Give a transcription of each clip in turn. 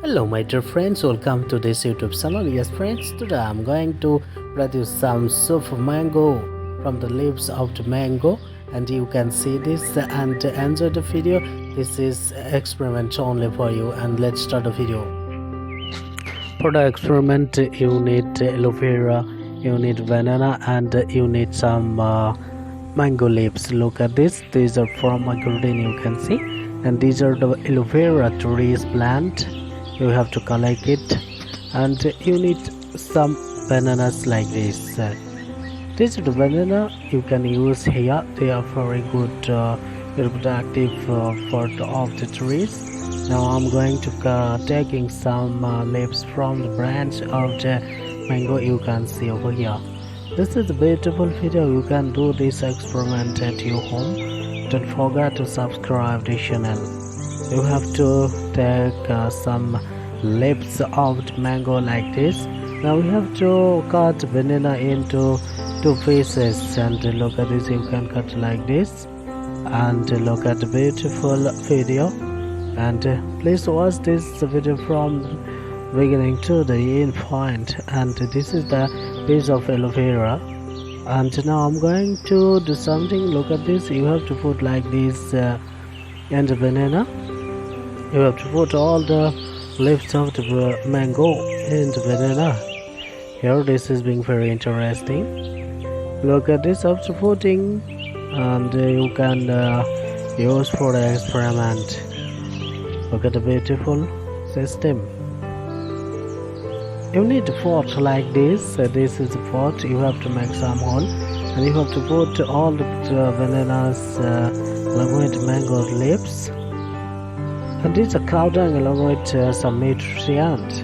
Hello my dear friends, welcome to this YouTube channel. Yes friends, today I'm going to produce some soup of mango from the leaves of the mango, and you can see this and enjoy the video. This is experiment only for you, and let's start the video. For the experiment you need aloe vera, you need banana, and you need some mango leaves. Look at this, these are from my garden, you can see, and these are the aloe vera trees plant. You have to collect it, and you need some bananas like this. This is the banana you can use here. They are very good, reproductive for of the trees. Now I'm going to taking some leaves from the branch of the mango. You can see over here. This is a beautiful video. You can do this experiment at your home. Don't forget to subscribe the channel. You have to take some leaves of the mango like this. Now we have to cut banana into two pieces, and look at this, you can cut like this, and look at the beautiful video, and please watch this video from beginning to the end point. And this is the piece of aloe vera, and now I'm going to do something. Look at this, you have to put like this in the banana. You have to put all the leaves of the mango in the banana. Here this is being very interesting. Look at this after putting, and you can use for the experiment. Look at the beautiful system. You need a pot like this. This is a pot. You have to make some hole, and you have to put all the bananas along with mango leaves. And these are crowding along with some nutrients,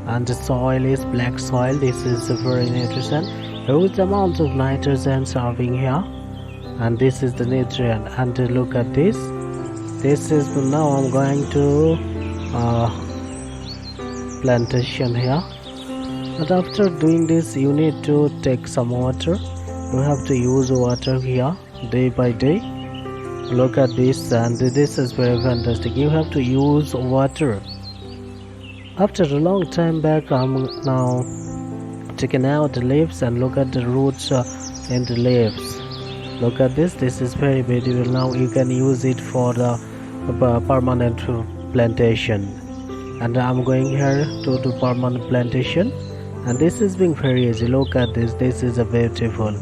and the soil is black soil. This is a very nutrient, huge amount of nitrogen serving here, and this is the nutrient. And look at this, this is now I'm going to plantation here. But after doing this, you need to take some water. You have to use water here day by day. Look at this, and this is very fantastic. You have to use water. After a long time back, I'm now taking out the leaves, and look at the roots in the leaves. Look at this, this is very beautiful. Now you can use it for the permanent plantation, and I'm going here to do permanent plantation, and this is being very easy. Look at this, this is a beautiful,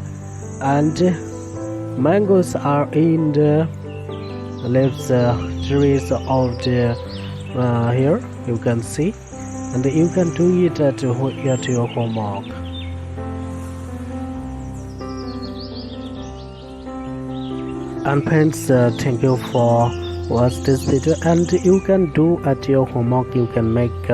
and mangoes are in the leaves trees of the here, you can see, and you can do it at your homework. And friends, thank you for watch this video, and you can do at your homework. You can make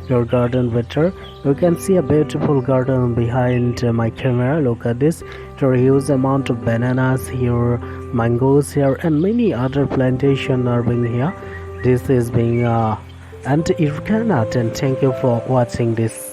your garden better. You can see a beautiful garden behind my camera. Look at this, there is a huge amount of bananas here, mangoes here, and many other plantation are being here. This is being and if you cannot, and thank you for watching this.